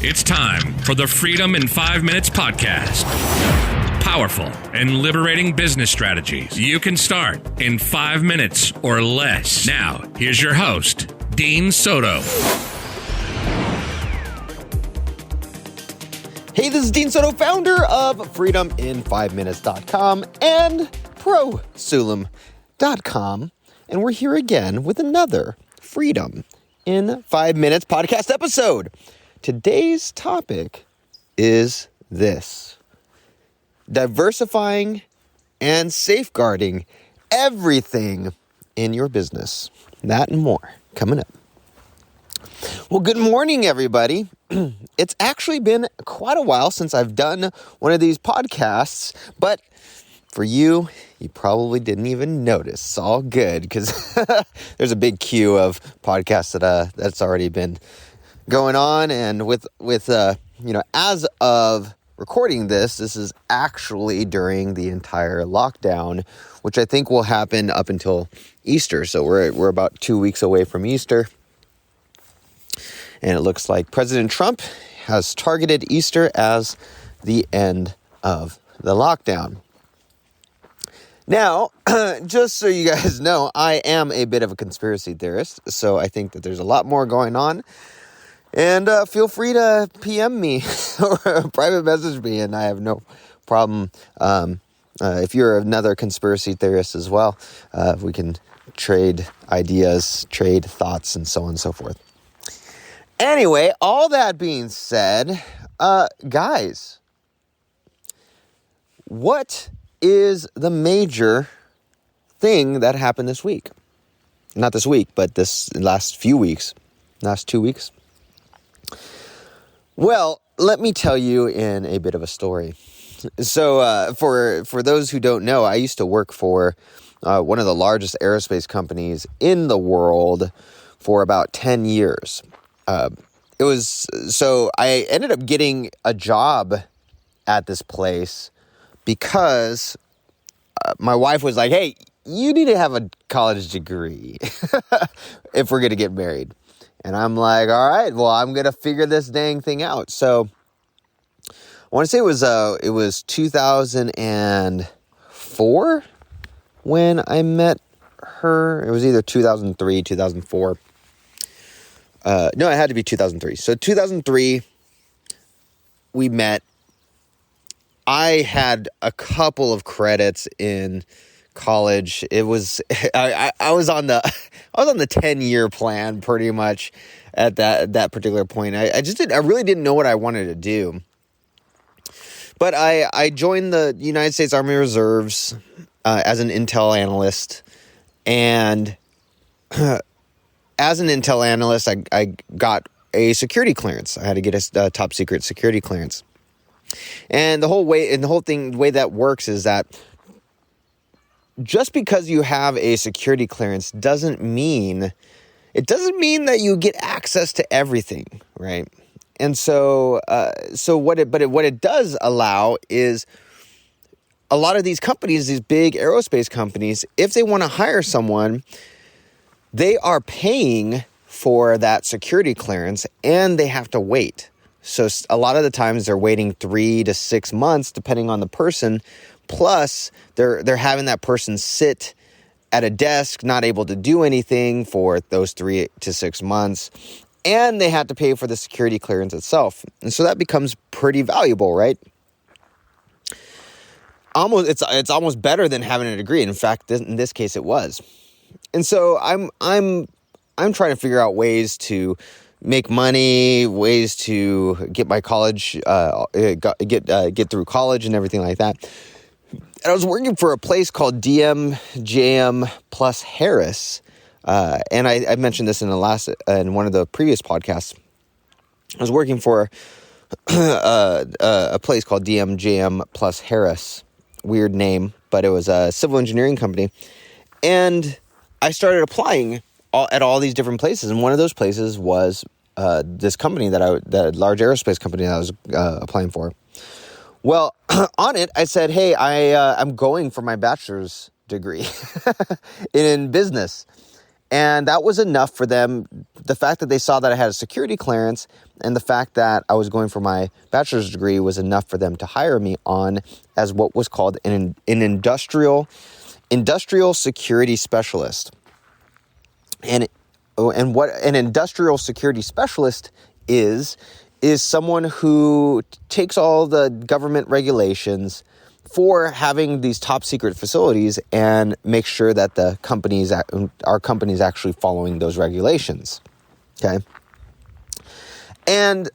It's time for the Freedom in 5 Minutes podcast. Powerful and liberating business strategies you can start in 5 minutes or less. Now, here's your host, Dean Soto. Hey, this is Dean Soto, founder of FreedomIn5Minutes.com and ProSulam.com. And we're here again with another Freedom in 5 Minutes podcast episode. Today's topic is this: diversifying and safeguarding everything in your business. That and more coming up. Well, good morning, everybody. It's actually been quite a while since I've done one of these podcasts, but for you probably didn't even notice. It's all good because there's a big queue of podcasts that's already been going on, and with as of recording this is actually during the entire lockdown, which I think will happen up until Easter. So we're about 2 weeks away from Easter. And it looks like President Trump has targeted Easter as the end of the lockdown. Now, just so you guys know, I am a bit of a conspiracy theorist, so I think that there's a lot more going on. And feel free to PM me or private message me, and I have no problem. If you're another conspiracy theorist as well, we can trade ideas, trade thoughts, and so on and so forth. Anyway, all that being said, guys, what is the major thing that happened this week? Not this week, but this last 2 weeks. Well, let me tell you in a bit of a story. So, for those who don't know, I used to work for one of the largest aerospace companies in the world for about 10 years. So I ended up getting a job at this place because my wife was like, hey, you need to have a college degree if we're going to get married. And I'm like, all right, well, I'm going to figure this dang thing out. So I want to say it was 2004 when I met her. It was either 2003, 2004. No, it had to be 2003. So 2003, we met. I had a couple of credits in college. It was I was on the 10-year plan pretty much at that particular point. I really didn't know what I wanted to do. But I joined the United States Army Reserves as an intel analyst, and as an intel analyst, I got a security clearance. I had to get a top secret security clearance. And the way that works is that just because you have a security clearance doesn't mean that you get access to everything, right? And so what it does allow is a lot of these companies, these big aerospace companies, if they want to hire someone, they are paying for that security clearance and they have to wait. So a lot of the times they're waiting 3 to 6 months, depending on the person. Plus, they're having that person sit at a desk, not able to do anything for those 3 to 6 months. And they have to pay for the security clearance itself. And so that becomes pretty valuable, right? It's almost better than having a degree. In fact, in this case, it was. And so I'm trying to figure out ways to make money, ways to get my college, get through college and everything like that. And I was working for a place called JM plus Harris, and I mentioned this in one of the previous podcasts. I was working for a place called JM plus Harris. Weird name, but it was a civil engineering company, and I started applying at all these different places, and one of those places was this company the large aerospace company that I was applying for. Well, on it, I said, hey, I'm going for my bachelor's degree in business. And that was enough for them. The fact that they saw that I had a security clearance and the fact that I was going for my bachelor's degree was enough for them to hire me on as what was called an industrial security specialist. And what an industrial security specialist is someone who takes all the government regulations for having these top secret facilities and make sure that our company's actually following those regulations. Okay. And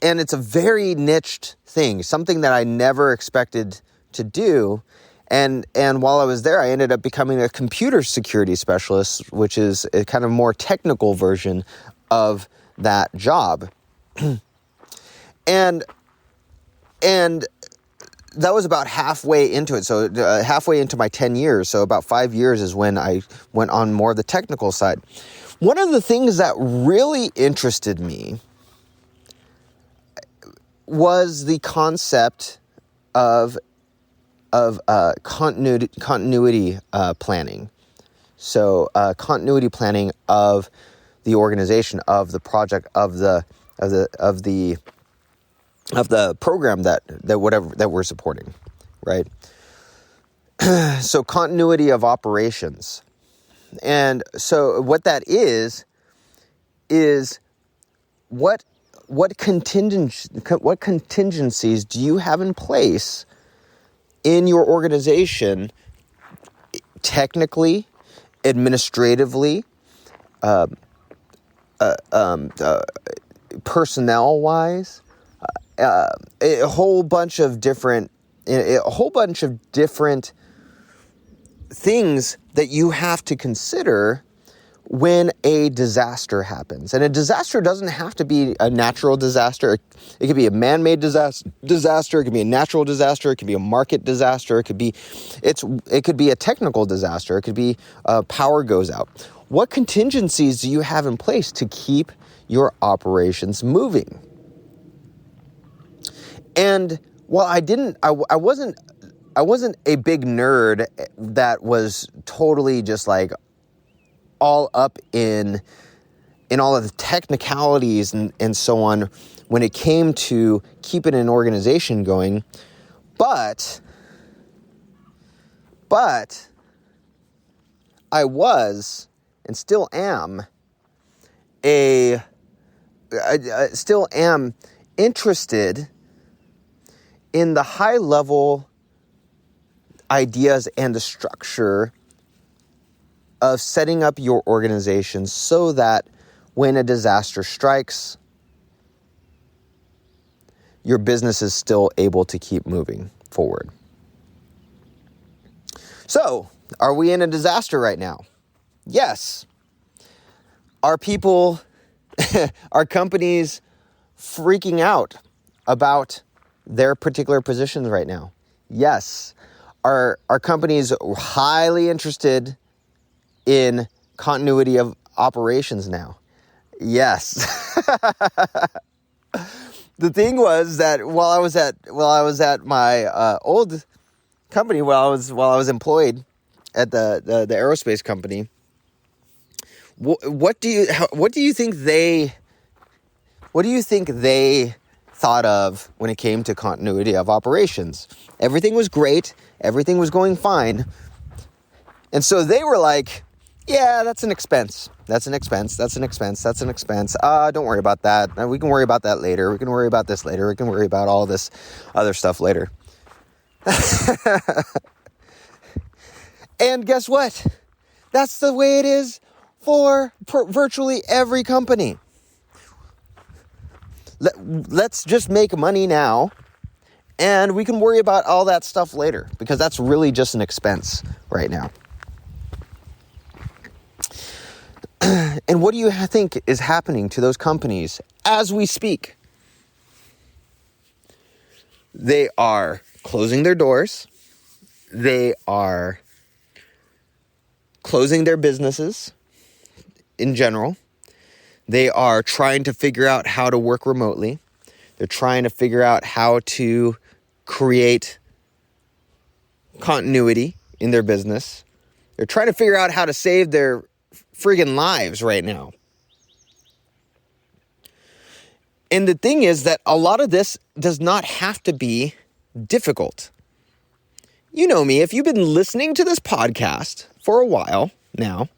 it's a very niched thing, something that I never expected to do. And while I was there, I ended up becoming a computer security specialist, which is a kind of more technical version of that job. And that was about halfway into it. So halfway into my 10 years. So about 5 years is when I went on more of the technical side. One of the things that really interested me was the concept of continuity planning. So continuity planning of the organization, of the project, of the program that we're supporting, right? So continuity of operations. And so what that is what contingencies do you have in place in your organization, technically, administratively, personnel-wise, a whole bunch of different things that you have to consider when a disaster happens. And a disaster doesn't have to be a natural disaster. It could be a man-made disaster. It could be a natural disaster. It could be a market disaster. It could be a technical disaster. It could be power goes out. What contingencies do you have in place to keep your operations moving? And while I wasn't a big nerd that was totally just like all up in all of the technicalities and so on when it came to keeping an organization going, but I was and still am interested in the high level ideas and the structure of setting up your organization so that when a disaster strikes, your business is still able to keep moving forward. So, are we in a disaster right now? Yes. Are people, are companies freaking out about their particular positions right now? Yes. Are companies highly interested in continuity of operations now? Yes. The thing was that while I was at my old company, while I was employed at the aerospace company, what do you think they thought of when it came to continuity of operations? Everything was great. Everything was going fine. And so they were like, yeah, that's an expense. That's an expense. That's an expense. That's an expense. Don't worry about that. We can worry about that later. We can worry about this later. We can worry about all this other stuff later. And guess what? That's the way it is for virtually every company. Let's just make money now, and we can worry about all that stuff later, because that's really just an expense right now. And what do you think is happening to those companies as we speak? They are closing their doors. They are closing their businesses in general. They are trying to figure out how to work remotely. They're trying to figure out how to create continuity in their business. They're trying to figure out how to save their friggin' lives right now. And the thing is that a lot of this does not have to be difficult. You know me, if you've been listening to this podcast for a while now,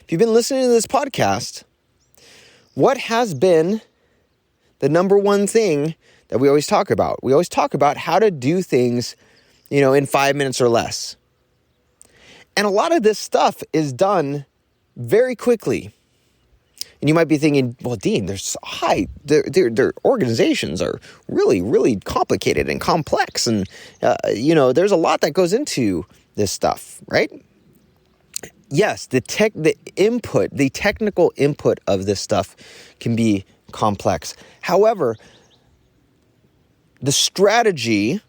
if you've been listening to this podcast, what has been the number one thing that we always talk about? We always talk about how to do things, in 5 minutes or less. And a lot of this stuff is done very quickly. And you might be thinking, well, Dean, their organizations are really, really complicated and complex. And, there's a lot that goes into this stuff, right? Yes, the technical input of this stuff can be complex. However, the strategy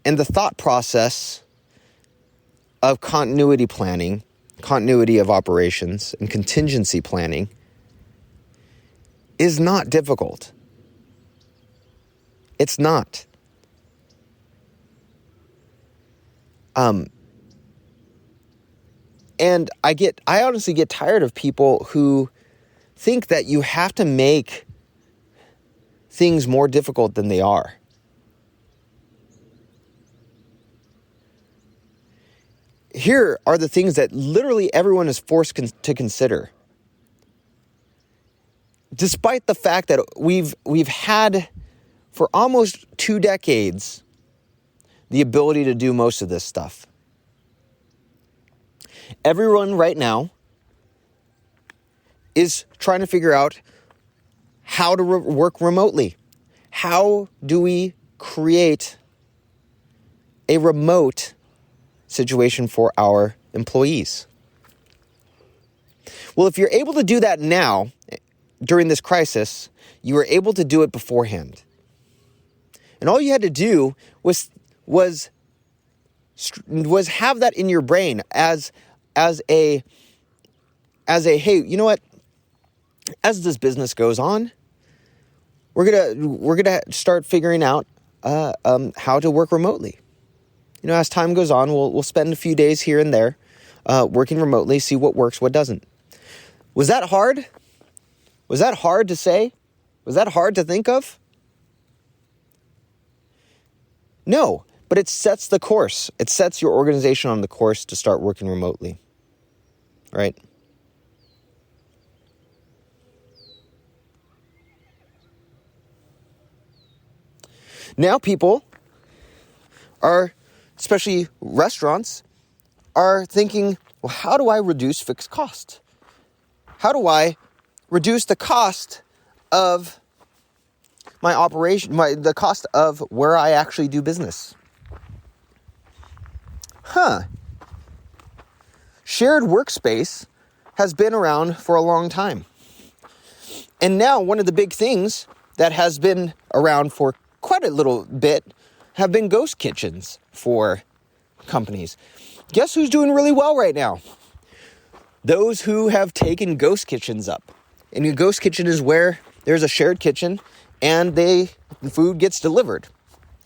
and the thought process of continuity planning, continuity of operations, and contingency planning is not difficult. It's not. And I honestly get tired of people who think that you have to make things more difficult than they are. Here are the things that literally everyone is forced to consider. Despite the fact that we've had for almost 2 decades the ability to do most of this stuff. Everyone right now is trying to figure out how to work remotely. How do we create a remote situation for our employees? Well, if you're able to do that now, during this crisis, you were able to do it beforehand. And all you had to do was have that in your brain as a hey, you know what? As this business goes on, we're gonna start figuring out how to work remotely. As time goes on, we'll spend a few days here and there working remotely, see what works, what doesn't. Was that hard? Was that hard to say? Was that hard to think of? No, but it sets the course. It sets your organization on the course to start working remotely, right? Now people are, especially restaurants, are thinking, well, how do I reduce fixed costs? How do I reduce the cost of my operation, the cost of where I actually do business? Shared workspace has been around for a long time. And now one of the big things that has been around for quite a little bit have been ghost kitchens for companies. Guess who's doing really well right now? Those who have taken ghost kitchens up. And a ghost kitchen is where there's a shared kitchen and the food gets delivered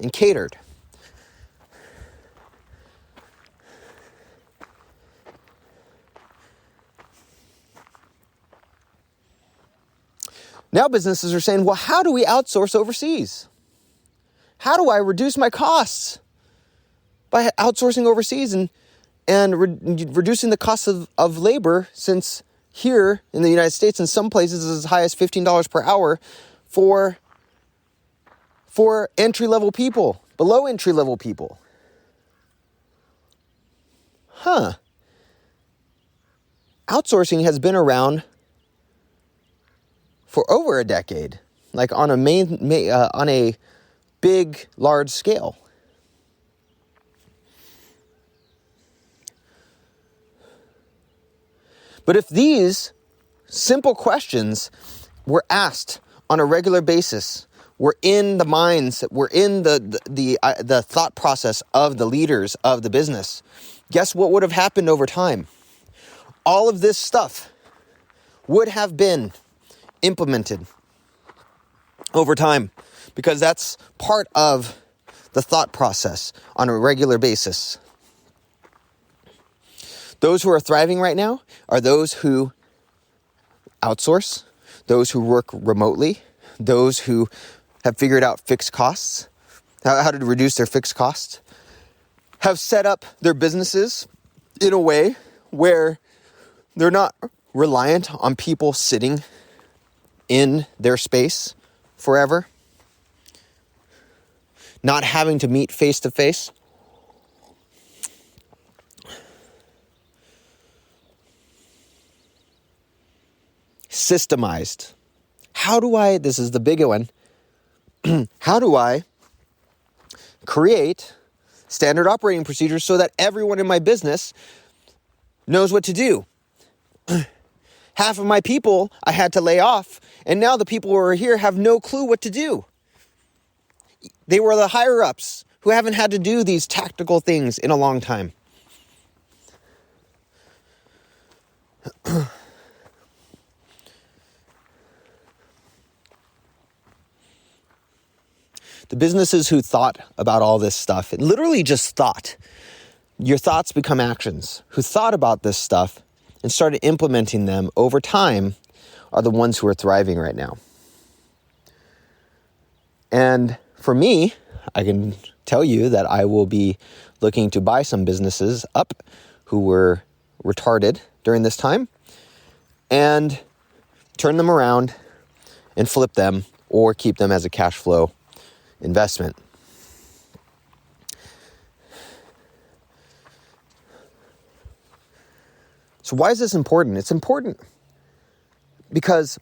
and catered. Now businesses are saying, well, how do we outsource overseas? How do I reduce my costs by outsourcing overseas and reducing the cost of labor, since here in the United States, in some places, is as high as $15 per hour for entry-level people, below entry-level people. Outsourcing has been around for over a decade, like on a big, large scale. But if these simple questions were asked on a regular basis, were in the minds, were in the thought process of the leaders of the business, guess what would have happened over time? All of this stuff would have been implemented over time, because that's part of the thought process on a regular basis. Those who are thriving right now are those who outsource, those who work remotely, those who have figured out fixed costs, how to reduce their fixed costs, have set up their businesses in a way where they're not reliant on people sitting in their space forever, not having to meet face to face. Systemized. This is the big one, how do I create standard operating procedures so that everyone in my business knows what to do? Half of my people I had to lay off, and now the people who are here have no clue what to do. They were the higher ups who haven't had to do these tactical things in a long time. The businesses who thought about all this stuff, and literally just thought, your thoughts become actions, who thought about this stuff and started implementing them over time are the ones who are thriving right now. And for me, I can tell you that I will be looking to buy some businesses up who were retarded during this time and turn them around and flip them or keep them as a cash flow investment. So why is this important? It's important because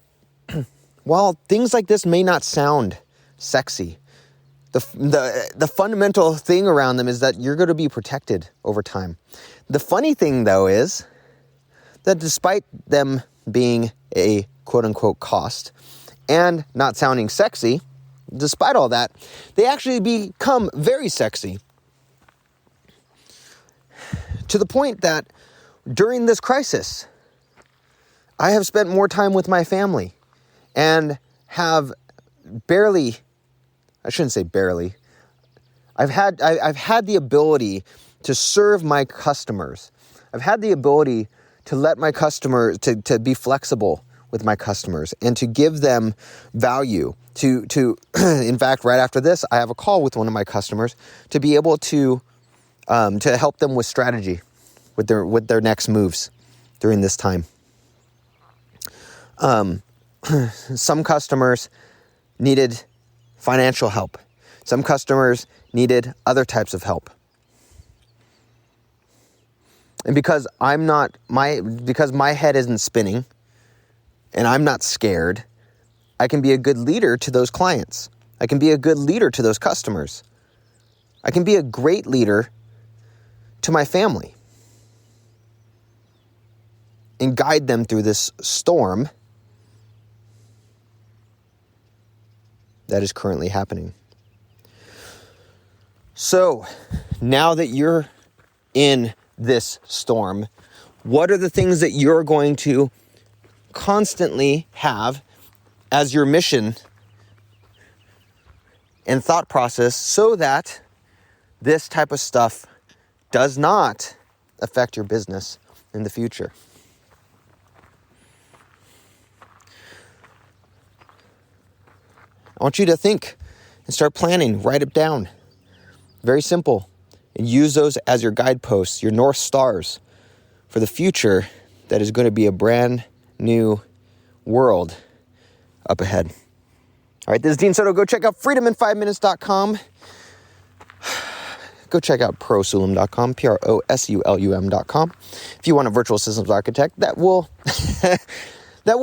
while things like this may not sound sexy, the fundamental thing around them is that you're going to be protected over time. The funny thing, though, is that despite them being a quote-unquote cost and not sounding sexy, despite all that, they actually become very sexy. To the point that during this crisis, I have spent more time with my family and have I shouldn't say barely, I've had the ability to serve my customers. I've had the ability to let my customers, to be flexible with my customers and to give them value. In fact, right after this, I have a call with one of my customers to be able to help them with strategy, with their next moves during this time. Some customers needed financial help. Some customers needed other types of help. And because my head isn't spinning and I'm not scared, I can be a good leader to those clients. I can be a good leader to those customers. I can be a great leader to my family and guide them through this storm that is currently happening. So, now that you're in this storm, what are the things that you're going to constantly have as your mission and thought process so that this type of stuff does not affect your business in the future? I want you to think and start planning. Write it down. Very simple. And use those as your guideposts, your North Stars for the future that is going to be a brand new world up ahead. All right, this is Dean Soto. Go check out freedomin5minutes.com. Go check out prosulum.com, prosulum.com. If you want a virtual systems architect that will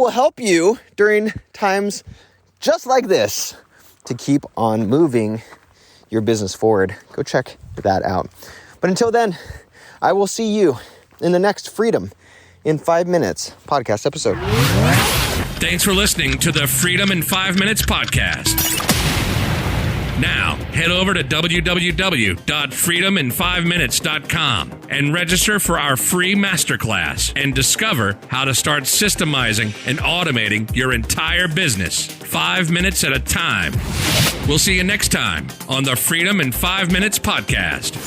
help you during times just like this to keep on moving your business forward. Go check that out. But until then, I will see you in the next Freedom in 5 Minutes podcast episode. Thanks for listening to the Freedom in 5 Minutes podcast. Now, head over to www.freedomin5minutes.com and register for our free masterclass and discover how to start systemizing and automating your entire business 5 minutes at a time. We'll see you next time on the Freedom in 5 Minutes podcast.